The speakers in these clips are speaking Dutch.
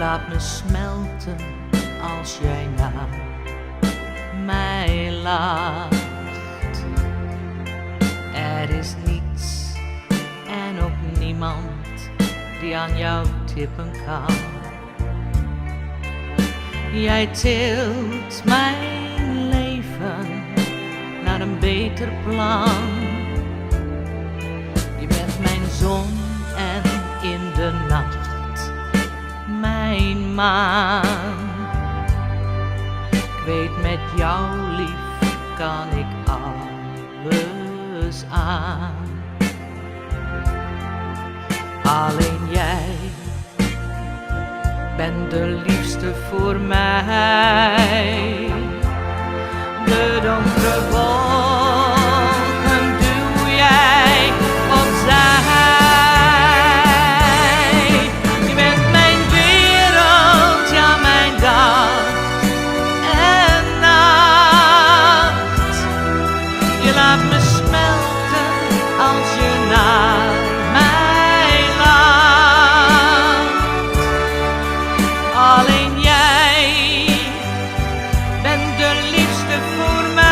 laat me smelten als jij naar mij lacht. Er is niets en ook niemand die aan jou tippen kan. Jij tilt mijn leven naar een beter plan. Je bent mijn zon en in de nacht mijn maan. Ik weet met jou lief kan ik alles aan. Alleen jij bent de liefste voor mij. De donkere wolken duw jij opzij. Je bent mijn wereld, ja mijn dag en nacht. Je laat me smelten als je naar mij lacht. Alleen jij bent de liefste voor mij.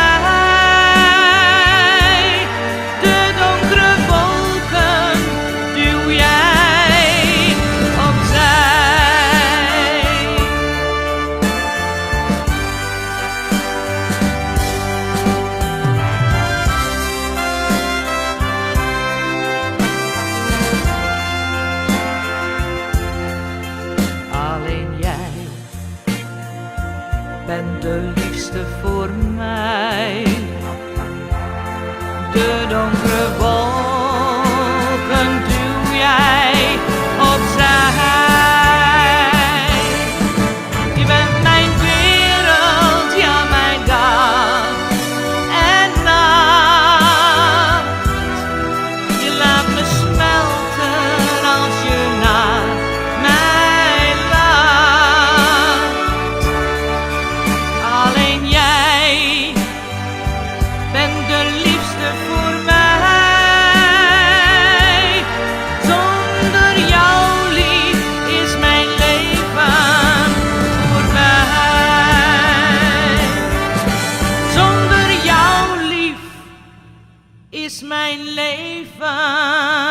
De donkere wolken duw jij opzij. Alleen jij bent de liefste voor mij. De donkere wolken duw jij opzij. Je bent mijn wereld, ja mijn dag en nacht. Je laat me smelten als je naar mij lacht. Alleen jij bent de liefste voor mij. Zonder jou lief is mijn leven voorbij. Zonder jou lief is mijn leven